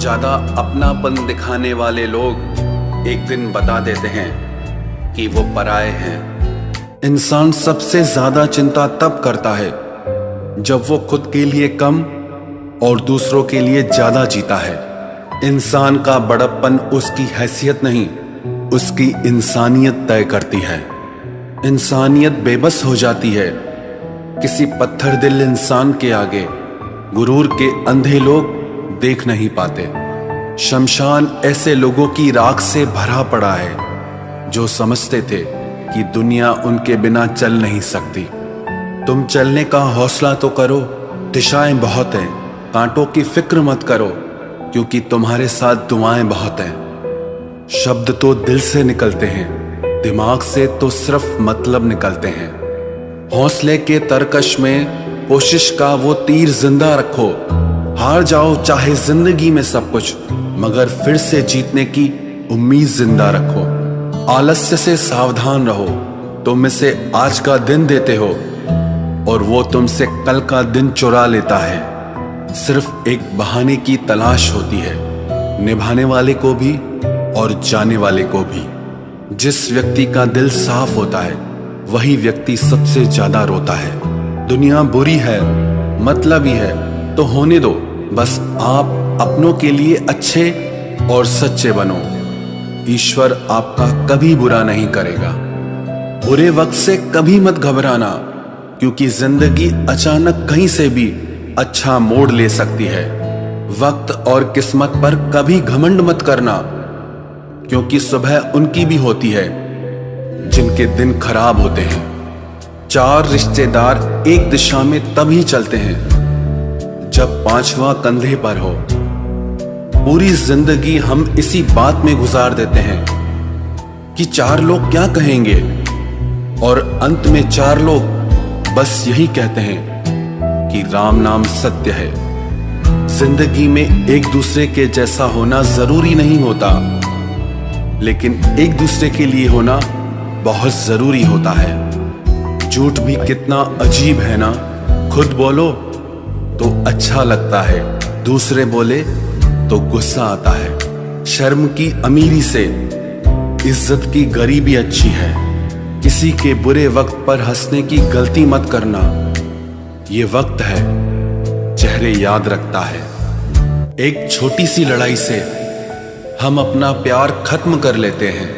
ज्यादा अपनापन दिखाने वाले लोग एक दिन बता देते हैं कि वो पराये हैं। इंसान सबसे ज्यादा चिंता तब करता है जब वो खुद के लिए कम और दूसरों के लिए ज्यादा जीता है। इंसान का बड़प्पन उसकी हैसियत नहीं, उसकी इंसानियत तय करती है। इंसानियत बेबस हो जाती है किसी पत्थर दिल इंसान के आगे। गुरूर के अंधे लोग देख नहीं पाते। शमशान ऐसे लोगों की राख से भरा पड़ा है जो समझते थे कि दुनिया उनके बिना चल नहीं सकती। तुम चलने का हौसला तो करो, दिशाएं बहुत हैं, कांटों की फिक्र मत करो क्योंकि तुम्हारे साथ दुआएं बहुत हैं। शब्द तो दिल से निकलते हैं, दिमाग से तो सिर्फ मतलब निकलते हैं। हौसले के तरकश में कोशिश का वो तीर जिंदा रखो। हार जाओ चाहे जिंदगी में सब कुछ, मगर फिर से जीतने की उम्मीद जिंदा रखो। आलस्य से सावधान रहो, तुम इसे आज का दिन देते हो और वो तुमसे कल का दिन चुरा लेता है। सिर्फ एक बहाने की तलाश होती है, निभाने वाले को भी और जाने वाले को भी। जिस व्यक्ति का दिल साफ होता है वही व्यक्ति सबसे ज्यादा रोता है। दुनिया बुरी है, मतलबी है तो होने दो, बस आप अपनों के लिए अच्छे और सच्चे बनो। ईश्वर आपका कभी बुरा नहीं करेगा। बुरे वक्त से कभी मत घबराना क्योंकि जिंदगी अचानक कहीं से भी अच्छा मोड़ ले सकती है। वक्त और किस्मत पर कभी घमंड मत करना क्योंकि सुबह उनकी भी होती है जिनके दिन खराब होते हैं। चार रिश्तेदार एक दिशा में तभी चलते हैं जब पांचवा कंधे पर हो। पूरी जिंदगी हम इसी बात में गुजार देते हैं कि चार लोग क्या कहेंगे और अंत में चार लोग बस यही कहते हैं कि राम नाम सत्य है। जिंदगी में एक दूसरे के जैसा होना जरूरी नहीं होता, लेकिन एक दूसरे के लिए होना बहुत जरूरी होता है। झूठ भी कितना अजीब है ना, खुद बोलो तो अच्छा लगता है, दूसरे बोले तो गुस्सा आता है। शर्म की अमीरी से इज्जत की गरीबी अच्छी है। किसी के बुरे वक्त पर हंसने की गलती मत करना, ये वक्त है चेहरे याद रखता है। एक छोटी सी लड़ाई से हम अपना प्यार खत्म कर लेते हैं।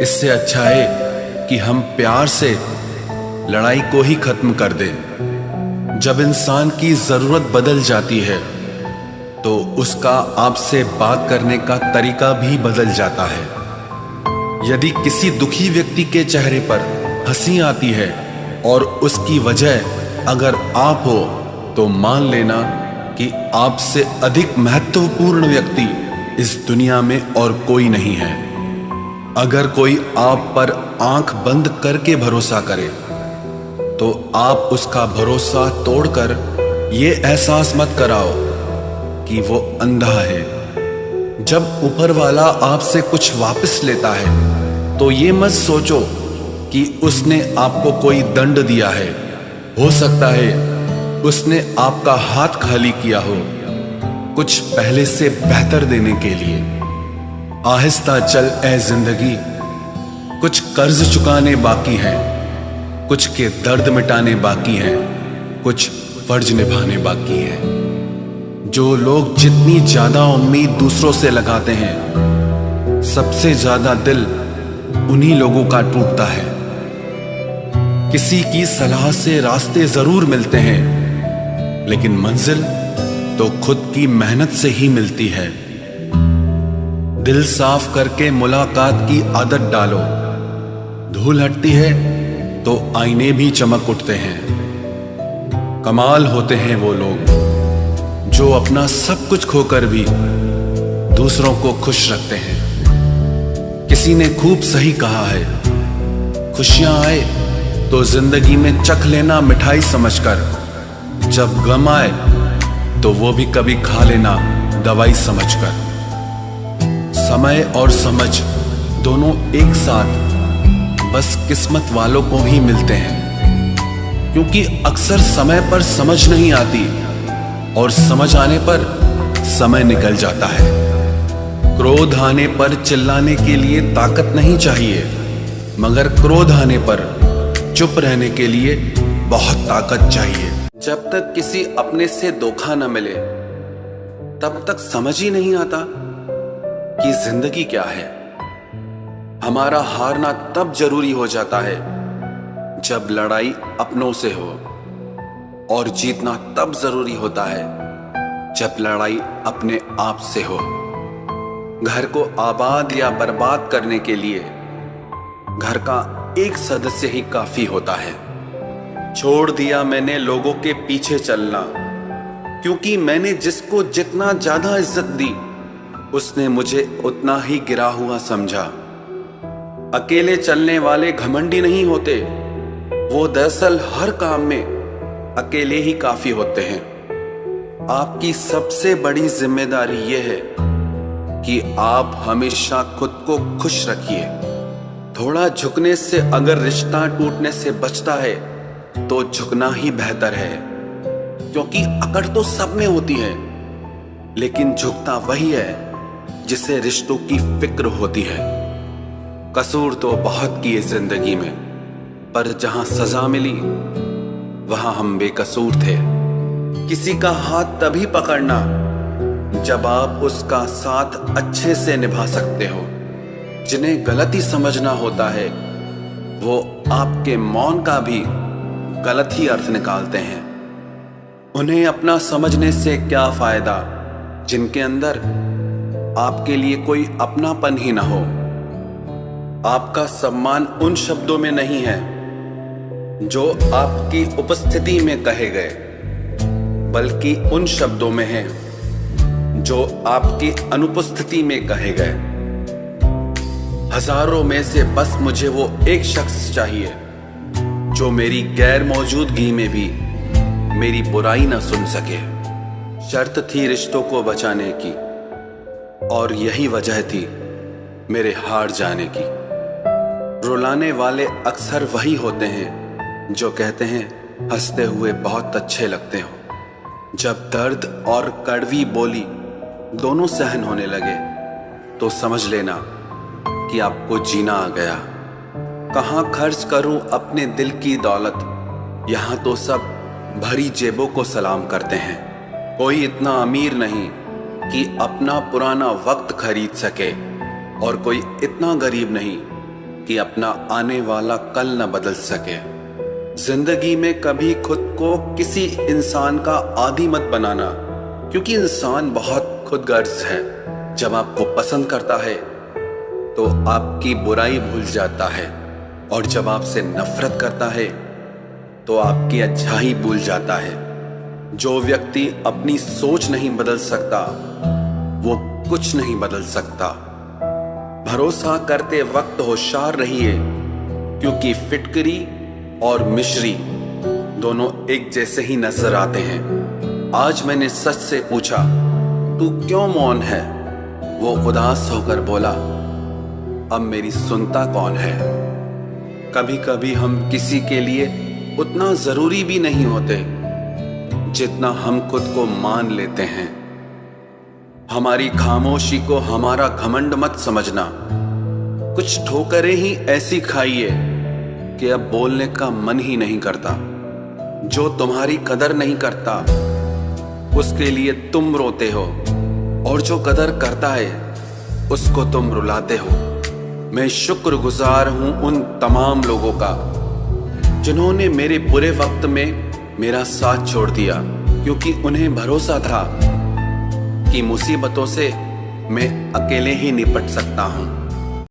इससे अच्छा है कि हम प्यार से लड़ाई को ही खत्म कर दें। जब इंसान की जरूरत बदल जाती है तो उसका आपसे बात करने का तरीका भी बदल जाता है। यदि किसी दुखी व्यक्ति के चेहरे पर हंसी आती है और उसकी वजह अगर आप हो तो मान लेना कि आपसे अधिक महत्वपूर्ण व्यक्ति इस दुनिया में और कोई नहीं है। अगर कोई आप पर आंख बंद करके भरोसा करे तो आप उसका भरोसा तोड़कर ये एहसास मत कराओ कि वो अंधा है। जब ऊपर वाला आपसे कुछ वापस लेता है तो ये मत सोचो कि उसने आपको कोई दंड दिया है। हो सकता है उसने आपका हाथ खाली किया हो कुछ पहले से बेहतर देने के लिए। आहिस्ता चल ए जिंदगी, कुछ कर्ज चुकाने बाकी हैं, कुछ के दर्द मिटाने बाकी हैं, कुछ फर्ज निभाने बाकी हैं। जो लोग जितनी ज्यादा उम्मीद दूसरों से लगाते हैं, सबसे ज्यादा दिल उन्हीं लोगों का टूटता है। किसी की सलाह से रास्ते जरूर मिलते हैं, लेकिन मंजिल तो खुद की मेहनत से ही मिलती है। दिल साफ करके मुलाकात की आदत डालो। धूल हटती है तो आईने भी चमक उठते हैं। कमाल होते हैं वो लोग जो अपना सब कुछ खोकर भी दूसरों को खुश रखते हैं। किसी ने खूब सही कहा है, खुशियां आए तो जिंदगी में चख लेना मिठाई समझकर, जब गम आए तो वो भी कभी खा लेना दवाई समझकर। समय और समझ दोनों एक साथ बस किस्मत वालों को ही मिलते हैं, क्योंकि अक्सर समय पर समझ नहीं आती और समझ आने पर समय निकल जाता है। क्रोध आने पर चिल्लाने के लिए ताकत नहीं चाहिए, मगर क्रोध आने पर चुप रहने के लिए बहुत ताकत चाहिए। जब तक किसी अपने से धोखा न मिले तब तक समझ ही नहीं आता कि जिंदगी क्या है। हमारा हारना तब जरूरी हो जाता है जब लड़ाई अपनों से हो, और जीतना तब जरूरी होता है जब लड़ाई अपने आप से हो। घर को आबाद या बर्बाद करने के लिए घर का एक सदस्य ही काफी होता है। छोड़ दिया मैंने लोगों के पीछे चलना, क्योंकि मैंने जिसको जितना ज्यादा इज्जत दी उसने मुझे उतना ही गिरा हुआ समझा। अकेले चलने वाले घमंडी नहीं होते, वो दरअसल हर काम में अकेले ही काफी होते हैं। आपकी सबसे बड़ी जिम्मेदारी यह है कि आप हमेशा खुद को खुश रखिए। थोड़ा झुकने से अगर रिश्ता टूटने से बचता है तो झुकना ही बेहतर है, क्योंकि अकड़ तो सब में होती है, लेकिन झुकता वही है जिसे रिश्तों की फिक्र होती है। कसूर तो बहुत किए जिंदगी में, पर जहां सजा मिली वहां हम बेकसूर थे। किसी का हाथ तभी पकड़ना जब आप उसका साथ अच्छे से निभा सकते हो। जिन्हें गलती समझना होता है वो आपके मौन का भी गलत ही अर्थ निकालते हैं। उन्हें अपना समझने से क्या फायदा जिनके अंदर आपके लिए कोई अपनापन ही ना हो। आपका सम्मान उन शब्दों में नहीं है जो आपकी उपस्थिति में कहे गए, बल्कि उन शब्दों में है जो आपकी अनुपस्थिति में कहे गए। हजारों में से बस मुझे वो एक शख्स चाहिए जो मेरी गैर मौजूदगी में भी मेरी बुराई ना सुन सके। शर्त थी रिश्तों को बचाने की, और यही वजह थी मेरे हार जाने की। रुलाने वाले अक्सर वही होते हैं जो कहते हैं हंसते हुए बहुत अच्छे लगते हो। जब दर्द और कड़वी बोली दोनों सहन होने लगे तो समझ लेना कि आपको जीना आ गया। कहाँ खर्च करूं अपने दिल की दौलत, यहाँ तो सब भरी जेबों को सलाम करते हैं। कोई इतना अमीर नहीं कि अपना पुराना वक्त खरीद सके, और कोई इतना गरीब नहीं कि अपना आने वाला कल न बदल सके। जिंदगी में कभी खुद को किसी इंसान का आदी मत बनाना, क्योंकि इंसान बहुत खुदगर्ज है। जब आपको पसंद करता है तो आपकी बुराई भूल जाता है, और जब आपसे नफरत करता है तो आपकी अच्छाई भूल जाता है। जो व्यक्ति अपनी सोच नहीं बदल सकता वो कुछ नहीं बदल सकता। भरोसा करते वक्त होशियार रहिए, क्योंकि फिटकरी और मिश्री दोनों एक जैसे ही नजर आते हैं। आज मैंने सच से पूछा, तू क्यों मौन है? वो उदास होकर बोला, अब मेरी सुनता कौन है? कभी कभी हम किसी के लिए उतना जरूरी भी नहीं होते जितना हम खुद को मान लेते हैं। हमारी खामोशी को हमारा घमंड मत समझना। कुछ ठोकरें ही ऐसी खाइए कि अब बोलने का मन ही नहीं करता। जो तुम्हारी कदर नहीं करता उसके लिए तुम रोते हो, और जो कदर करता है उसको तुम रुलाते हो। मैं शुक्रगुजार हूं उन तमाम लोगों का जिन्होंने मेरे बुरे वक्त में मेरा साथ छोड़ दिया, क्योंकि उन्हें भरोसा था कि मुसीबतों से मैं अकेले ही निपट सकता हूं।